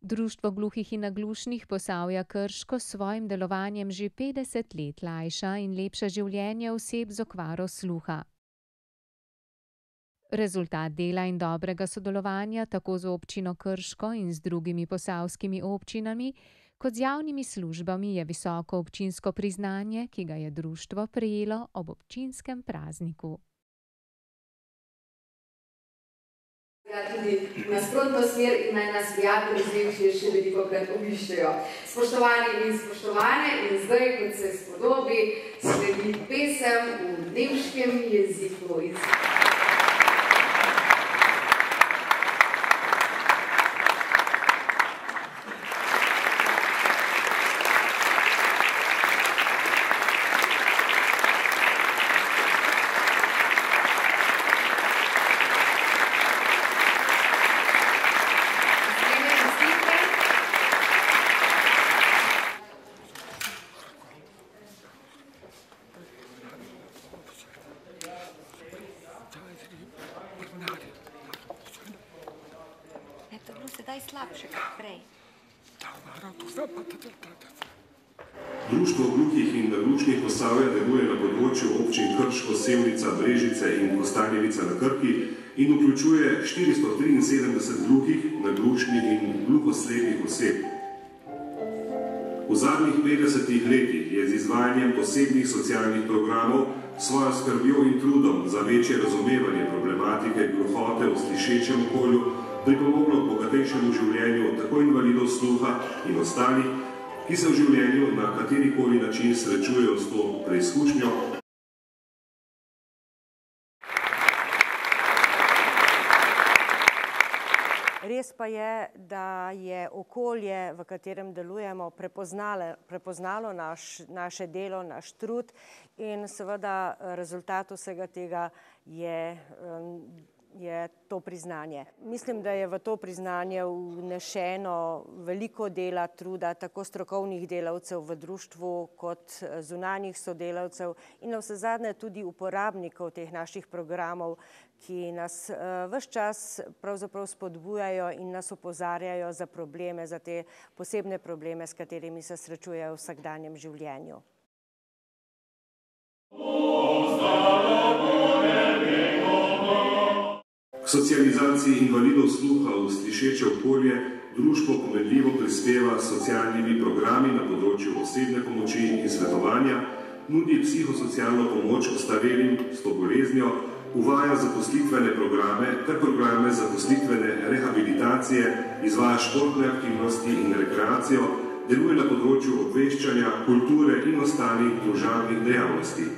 Društvo gluhih in naglušnih Posavja Krško s svojim delovanjem že 50 let lajša in lepša življenje oseb z okvaro sluha. Rezultat dela in dobrega sodelovanja tako z občino Krško in z drugimi posavskimi občinami kot z javnimi službami je visoko občinsko priznanje, ki ga je društvo prejelo ob občinskem prazniku. Tudi v nasprotno smer in naj nas prijatelji zvečje še velikokrat obiščejo. Spoštovani in spoštovane, in zdaj, kot se spodobi, sledi pesem v nemškem jeziku. To je bilo sedaj slabše kot prej. Društvo gluhih in naglušnih Posavja deluje na področju občin Krško, Sevnica, Brežice in Kostanjevica na Krki in vključuje 473 gluhih, naglušnih in gluhoslepih oseb. V zadnjih 50 letih je z izvajanjem posebnih socialnih programov svojo skrbjo in trudom za večje razumevanje problematike gluhote v slišečem okolju pripomoglo k bogatejšemu življenju tako invalidov sluha in ostalih, ki se v življenju na katerikoli način srečujejo s to preizkušnjo. Res pa je, da je okolje, v katerem delujemo, prepoznalo naše delo, naš trud in seveda rezultat vsega tega je to priznanje. Mislim, da je v to priznanje vnešeno veliko dela, truda, tako strokovnih delavcev v društvu kot zunanjih sodelavcev in navsezadnje tudi uporabnikov teh naših programov, ki nas ves čas pravzaprav spodbujajo in nas opozarjajo za probleme, za te posebne probleme, s katerimi se srečujejo v vsakdanjem življenju. K socializaciji invalidov sluha v slišeče okolje društvo pomenljivo prispeva s socialnimi programi na področju osebne pomoči in svetovanja, nudi psihosocialno pomoč ostarelim s to boleznijo, uvaja zaposlitvene programe ter programe zaposlitvene rehabilitacije, izvaja športne aktivnosti in rekreacijo, deluje na področju obveščanja, kulture in ostalih družabnih dejavnosti.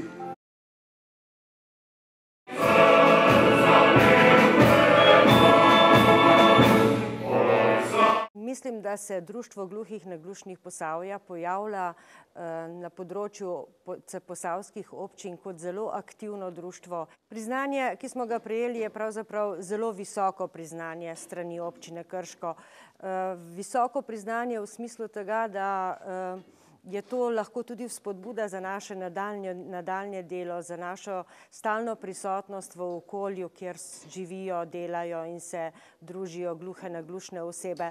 Mislim, da se Društvo gluhih in naglušnih Posavja pojavlja na področju posavskih občin kot zelo aktivno društvo. Priznanje, ki smo ga prejeli, je pravzaprav zelo visoko priznanje strani občine Krško. Visoko priznanje v smislu tega, da je to lahko tudi vzpodbuda za naše nadaljnje delo, za našo stalno prisotnost v okolju, kjer živijo, delajo in se družijo gluhe, naglušne osebe.